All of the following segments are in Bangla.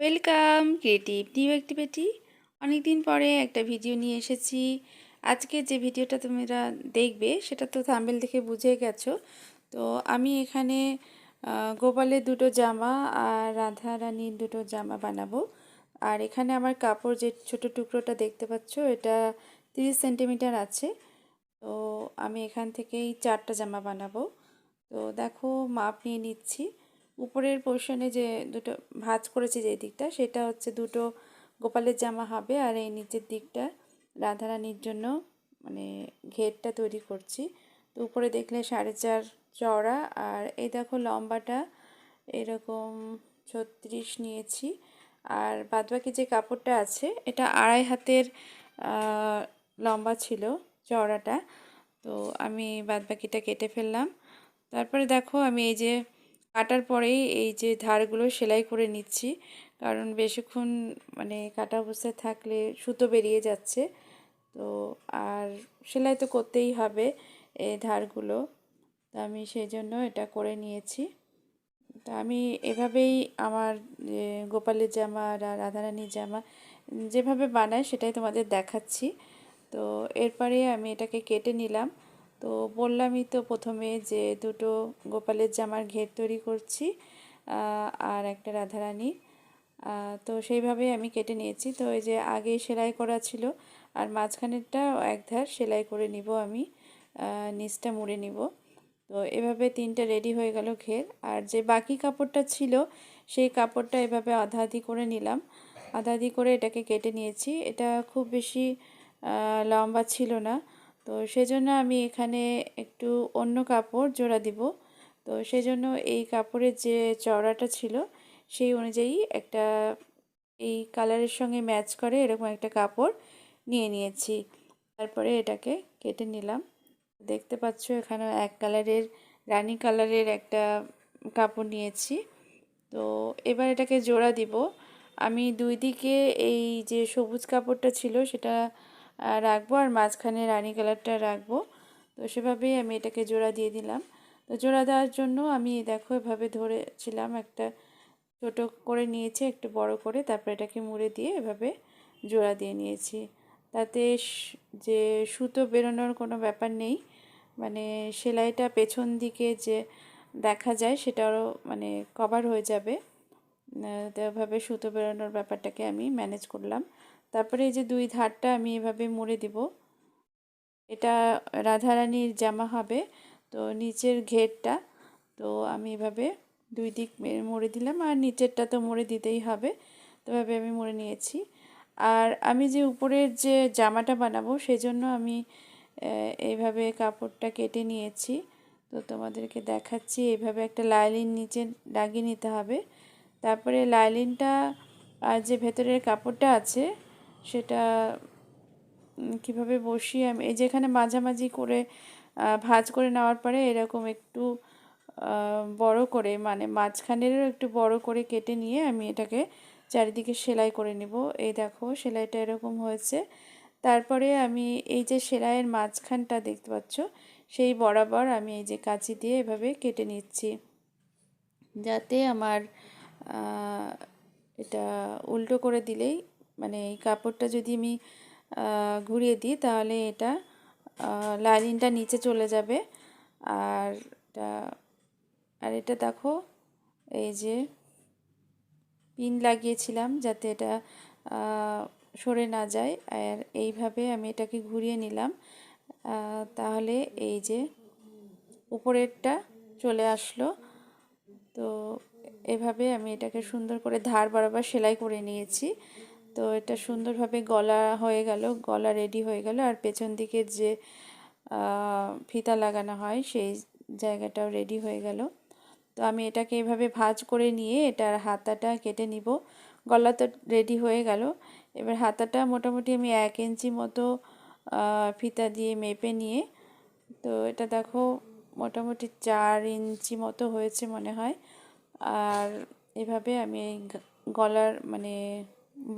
Welcome creative new activity. অনেকদিন পরে একটা ভিডিও নিয়ে এসেছি। আজকে যে ভিডিওটা তোমরা দেখবে সেটা তো থাম্বনেল দেখে বুঝে গেছো। তো আমি এখানে গোপালের দুটো জামা আর রাধা রানীর দুটো জামা বানাবো। আর এখানে আমার কাপড় যে ছোট টুকরোটা দেখতে পাচ্ছ এটা 30 সেন্টিমিটার আছে। তো আমি এখান থেকেই 4টা জামা বানাবো। তো দেখো মাপ নিয়ে নিচ্ছি। উপরের পোর্শনে যে দুটো ভাঁজ করেছি যে দিকটা সেটা হচ্ছে দুটো গোপালের জামা হবে, আর এই নিচের দিকটা রাধারানীর জন্য মানে ঘেরটা তৈরি করছি। তো উপরে দেখলে 4.5 চওড়া, আর এই দেখো লম্বাটা এরকম 36 নিয়েছি। আর বাদবাকি যে কাপড়টা আছে এটা 2.5 হাতের লম্বা ছিল চওড়াটা। তো আমি বাদবাকিটা কেটে ফেললাম। তারপরে দেখো আমি এই যে কাটার পরেই এই যে ধারগুলো সেলাই করে নিচ্ছি, কারণ বেশিক্ষণ মানে কাটা অবস্থায় থাকলে সুতো বেরিয়ে যাচ্ছে। তো আর সেলাই তো করতেই হবে এই ধারগুলো, তো আমি সেই জন্য এটা করে নিয়েছি। তা আমি এভাবেই আমার গোপালের জামা আর রাধারানীর জামা যেভাবে বানাই সেটাই তোমাদের দেখাচ্ছি। তো এরপরে আমি এটাকে কেটে নিলাম। তো বললামই তো প্রথমে যে দুটো গোপালের জামার ঘের তৈরি করছি আর একটা রাধারানী। তো সেইভাবেই আমি কেটে নিয়েছি। তো এই যে আগে সেলাই করা ছিল আর মাঝখানেরটা এক ধার সেলাই করে নিব আমি, নিচটা মুড়ে নিব। তো এভাবে 3টে রেডি হয়ে গেল ঘের। আর যে বাকি কাপড়টা ছিল সেই কাপড়টা এভাবে আধা আধি করে নিলাম, আধা আধি করে এটাকে কেটে নিয়েছি। এটা খুব বেশি লম্বা ছিল না, তো সেজন্য আমি এখানে একটু অন্য কাপড় জোড়া দিব। তো সেজন্য এই কাপড়ের যে চওড়াটা ছিল সেই অনুযায়ী একটা এই কালারের সঙ্গে ম্যাচ করে এরকম একটা কাপড় নিয়ে নিয়েছি। তারপরে এটাকে কেটে নিলাম। দেখতে পাচ্ছ এখানে এক কালারের রানী কালারের একটা কাপড় নিয়েছি। তো এবার এটাকে জোড়া দিব। আমি দুই দিকে এই যে সবুজ কাপড়টা ছিল সেটা রাখবো আর মাঝখানে রানী কালারটা রাখবো। তো সেভাবেই আমি এটাকে জোড়া দিয়ে দিলাম। তো জোড়া দেওয়ার জন্য আমি দেখো এভাবে ধরেছিলাম, একটা ছোট করে নিয়েছি একটু বড় করে, তারপর এটাকে মুড়ে দিয়ে এভাবে জোড়া দিয়ে নিয়েছি। তাতে যে সুতো বেরোনোর কোনো ব্যাপার নেই, মানে সেলাইটা পেছন দিকে যে দেখা যায় সেটাও মানে কভার হয়ে যাবে। তো এভাবে সুতো বেরোনোর ব্যাপারটাকে আমি ম্যানেজ করলাম। তারপরে এই যে দুই ধারটা আমি এভাবে মুড়ে দিব। এটা রাধারানীর জামা হবে, তো নিচের ঘেরটা তো আমি এভাবে দুই দিক মুড়ে দিলাম, আর নিচেরটা তো মুড়ে দিতেই হবে। তো এভাবে আমি মুড়ে নিয়েছি। আর আমি যে উপরের যে জামাটা বানাবো সেজন্য আমি এইভাবে কাপড়টা কেটে নিয়েছি। তো তোমাদেরকে দেখাচ্ছি, এইভাবে একটা লাইলিন নিচে লাগিয়ে নিতে হবে। তারপরে লাইলিনটা আর যে ভেতরের কাপড়টা আছে সেটা কিভাবে বসিয়ে আমি এই যেখানে মাঝামাঝি করে ভাঁজ করে নেওয়ার পরে এরকম একটু বড় করে মানে মাঝখানেরও একটু বড় করে কেটে নিয়ে আমি এটাকে চারিদিকে সেলাই করে নেব। এই দেখো সেলাইটা এরকম হয়েছে। তারপরে আমি এই যে সেলাইয়ের মাঝখানটা দেখতে পাচ্ছ সেই বরাবর আমি এই যে কাঁচি দিয়ে এভাবে কেটে নিচ্ছি, যাতে আমার এটা উল্টো করে দিলেই মানে এই কাপড়টা যদি আমি ঘুরিয়ে দিই তাহলে এটা লাইনিংটা নিচে চলে যাবে। আর এটা এটা দেখো এই যে পিন লাগিয়েছিলাম যাতে এটা সরে না যায়, আর এইভাবে আমি এটাকে ঘুরিয়ে নিলাম। তাহলে এই যে উপরেরটা চলে আসলো। তো এভাবে আমি এটাকে সুন্দর করে ধার বরাবর সেলাই করে নিয়েছি। তো এটা সুন্দরভাবে গলা হয়ে গেল, গলা রেডি হয়ে গেল। আর পেছন দিকের যে ফিতা লাগানো হয় সেই জায়গাটাও রেডি হয়ে গেল। তো আমি এটাকে এভাবে ভাঁজ করে নিয়ে এটার হাতাটা কেটে নিব। গলা তো রেডি হয়ে গেল, এবার হাতাটা মোটামুটি আমি 1 ইঞ্চি মতো ফিতা দিয়ে মেপে নিয়ে, তো এটা দেখো মোটামুটি 4 ইঞ্চি মতো হয়েছে মনে হয়। আর এভাবে আমি এই গলার মানে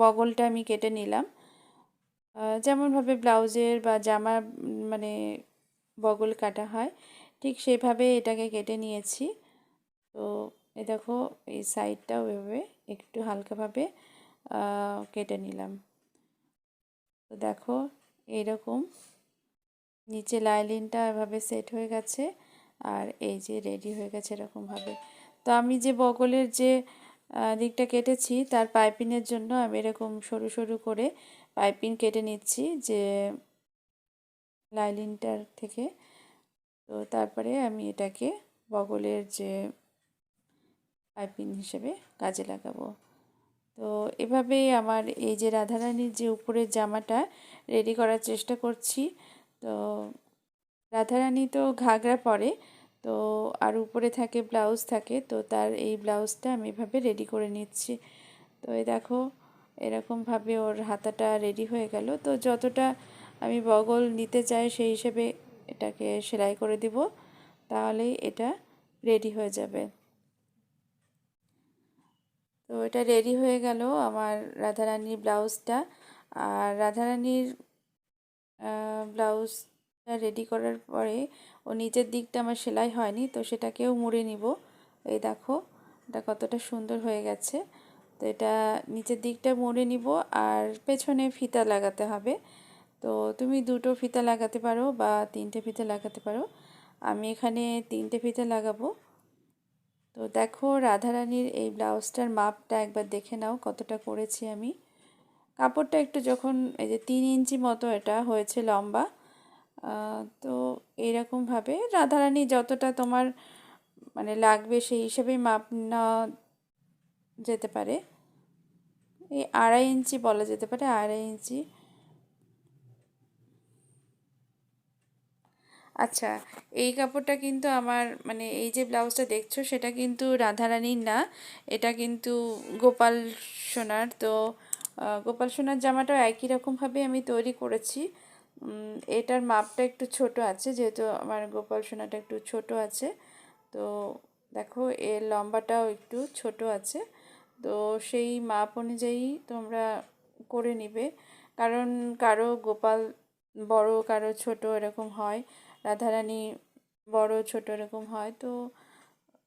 বগলটা আমি কেটে নিলাম, যেমনভাবে ব্লাউজের বা জামার মানে বগল কাটা হয় ঠিক সেভাবে এটাকে কেটে নিয়েছি। তো এই দেখো এই সাইডটাও এভাবে একটু হালকাভাবে কেটে নিলাম। তো দেখো এইরকম নিচে লাইলিনটা এভাবে সেট হয়ে গেছে আর এই যে রেডি হয়ে গেছে এরকমভাবে। তো আমি যে বগলের যে দিকটা কেটেছি তার পাইপিংয়ের জন্য আমি এরকম সরু সরু করে পাইপিং কেটে নিচ্ছি যে লাইলিনটার থেকে। তো তারপরে আমি এটাকে বগলের যে পাইপিং হিসেবে কাজে লাগাবো। তো এভাবেই আমার এই যে রাধারানীর যে উপরের জামাটা রেডি করার চেষ্টা করছি। তো রাধারানী তো ঘাগরা পরে, তো আর উপরে থাকে ব্লাউজ থাকে, তো তার এই ব্লাউজটা আমি এভাবে রেডি করে নিচ্ছি। তো এই দেখো এরকমভাবে ওর হাতাটা রেডি হয়ে গেল। তো যতটা আমি বগল নিতে চাই সেই হিসেবে এটাকে সেলাই করে দিব, তাহলেই এটা রেডি হয়ে যাবে। তো এটা রেডি হয়ে গেল আমার রাধারানীর ব্লাউজটা। আর রাধারানীর ব্লাউজটা রেডি করার পরে ও নিচের দিকটা আমার সেলাই হয়নি, তো সেটাকেও মুড়ে নিব। এই দেখো এটা কতটা সুন্দর হয়ে গেছে। তো এটা নিচের দিকটা মুড়ে নিব আর পেছনে ফিতা লাগাতে হবে। তো তুমি দুটো ফিতা লাগাতে পারো বা তিনটে ফিতা লাগাতে পারো, আমি এখানে তিনটে ফিতা লাগাবো। তো দেখো রাধারানীর এই ব্লাউজটার মাপটা একবার দেখে নাও কতটা করেছি আমি। কাপড়টা একটু যখন এই যে 3 ইঞ্চি মতো এটা হয়েছে লম্বা। তো এইরকমভাবে রাধারানী যতটা তোমার মানে লাগবে সেই হিসেবেই মাপ নেওয়া যেতে পারে। এই 2.5 ইঞ্চি বলা যেতে পারে, 2.5 ইঞ্চি। আচ্ছা, এই কাপড়টা কিন্তু আমার মানে এই যে ব্লাউজটা দেখছো সেটা কিন্তু রাধারানীর না, এটা কিন্তু গোপাল সোনার। তো গোপাল সোনার জামাটাও একই রকমভাবে আমি তৈরি করেছি। এটার মাপটা একটু ছোট আছে, যেহেতু আমার গোপাল সোনাটা একটু ছোট আছে। তো দেখো এর লম্বাটাও একটু ছোট আছে। তো সেই মাপ অনুযায়ী তোমরা করে নিবে, কারণ কারো গোপাল বড় কারো ছোট এরকম হয়, রাধারানী বড় ছোট এরকম হয়। তো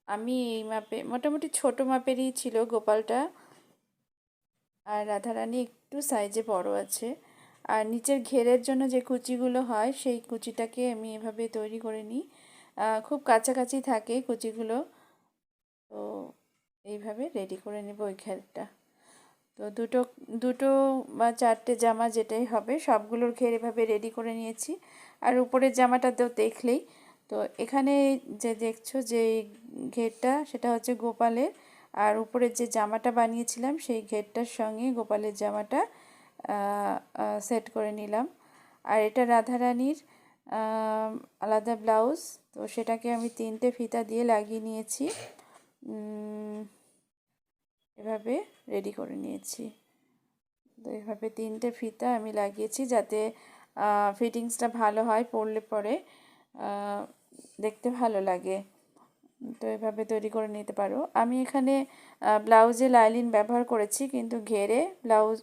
আমি এই মাপে মোটামুটি ছোট মাপেরই ছিল গোপালটা, আর রাধারানী একটু সাইজে বড় আছে। আর নিচের ঘেরের জন্য যে কুচিগুলো হয় সেই কুচিটাকে আমি এভাবে তৈরি করে নিই, খুব কাছাকাছি থাকে কুচিগুলো। তো এইভাবে রেডি করে নেব ওই ঘেরটা। তো দুটো দুটো বা চারটে জামা যেটাই হবে সবগুলোর ঘের এভাবে রেডি করে নিয়েছি। আর উপরের জামাটা তো দেখলেই। তো এখানে যে দেখছো যে ঘেরটা সেটা হচ্ছে গোপালের, আর উপরের যে জামাটা বানিয়েছিলাম সেই ঘেরটার সঙ্গে গোপালের জামাটা সেট করে নিলাম। আর এটা রাধারানীর আলাদা ব্লাউজ, তো সেটাকে আমি 3টে ফিতা দিয়ে লাগিয়ে নিয়েছি, এভাবে রেডি করে নিয়েছি। তো এভাবে 3টে ফিতা আমি লাগিয়েছি যাতে ফিটিংসটা ভালো হয়, পরলে পরে দেখতে ভালো লাগে। তো এভাবে তৈরি করে নিতে পারো। আমি এখানে ব্লাউজে লাইলিন ব্যবহার করেছি, কিন্তু ঘেরে ব্লাউজ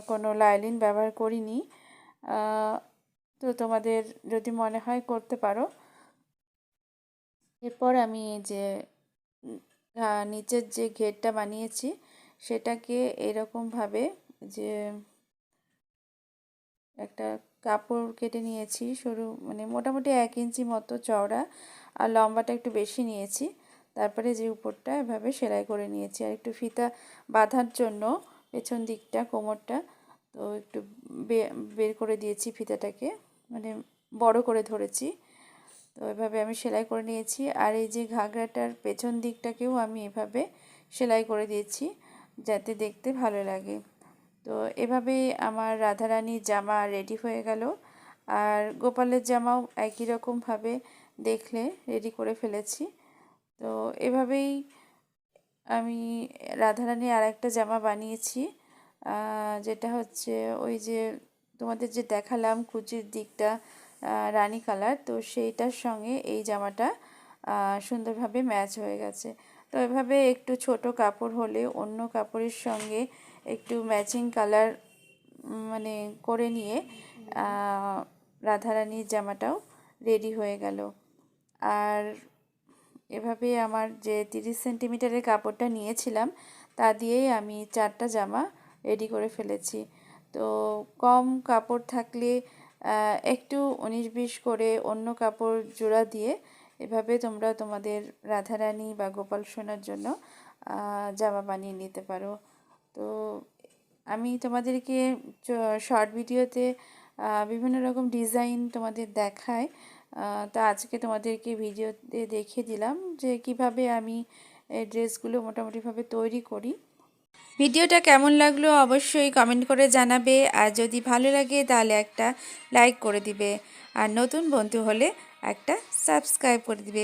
কোনো লাইলিন ব্যবহার করিনি। তো তোমাদের যদি মনে হয় করতে পারো। এরপর আমি যে নিচের যে ঘেরটা বানিয়েছি সেটাকে এরকমভাবে যে একটা কাপড় কেটে নিয়েছি সরু, মানে মোটামুটি 1 ইঞ্চি মতো চওড়া, আর লম্বাটা একটু বেশি নিয়েছি। তারপরে যে উপরটা এভাবে সেলাই করে নিয়েছি, আর একটু ফিতা বাঁধার জন্য পেছন দিকটা কোমরটা তো একটু বের করে দিয়েছি ফিতাটাকে, মানে বড় করে ধরেছি। তো এভাবে আমি সেলাই করে নিয়েছি। আর এই যে ঘাগরাটার পেছন দিকটাকেও আমি এভাবে সেলাই করে দিয়েছি যাতে দেখতে ভালো লাগে। তো এভাবেই আমার রাধারানীর জামা রেডি হয়ে গেল। আর গোপালের জামাও একই রকমভাবে দেখলে রেডি করে ফেলেছি। তো এভাবেই আমি রাধারানীর আরেকটা জামা বানিয়েছি, যেটা হচ্ছে ওই যে তোমাদের যে দেখালাম কুচির দিকটা রানী কালার, তো সেইটার সঙ্গে এই জামাটা সুন্দরভাবে ম্যাচ হয়ে গেছে। তো এভাবে একটু ছোট কাপড় হলে অন্য কাপড়ের সঙ্গে একটু ম্যাচিং কালার মানে করে নিয়ে রাধারানীর জামাটাও রেডি হয়ে গেল। আর এভাবে আমার যে 30 সেন্টিমিটারের কাপড়টা নিয়েছিলাম তা দিয়েই আমি 4টা জামা রেডি করে ফেলেছি। তো কম কাপড় থাকলে একটু 19-20 করে অন্য কাপড় জোড়া দিয়ে এভাবে তোমরা তোমাদের রাধারানী বা গোপাল সোনার জন্য জামা বানিয়ে নিতে পারো। তো আমি তোমাদেরকে শর্ট ভিডিওতে বিভিন্ন রকম ডিজাইন তোমাদের দেখাই। তা আজকে তোমাদেরকে ভিডিওতে দেখিয়ে দিলাম যে কিভাবে আমি এই ড্রেসগুলো মোটামুটিভাবে তৈরি করি। ভিডিওটা কেমন লাগলো অবশ্যই কমেন্ট করে জানাবে, আর যদি ভালো লাগে তাহলে একটা লাইক করে দিবে, আর নতুন বন্ধু হলে একটা সাবস্ক্রাইব করে দিবে।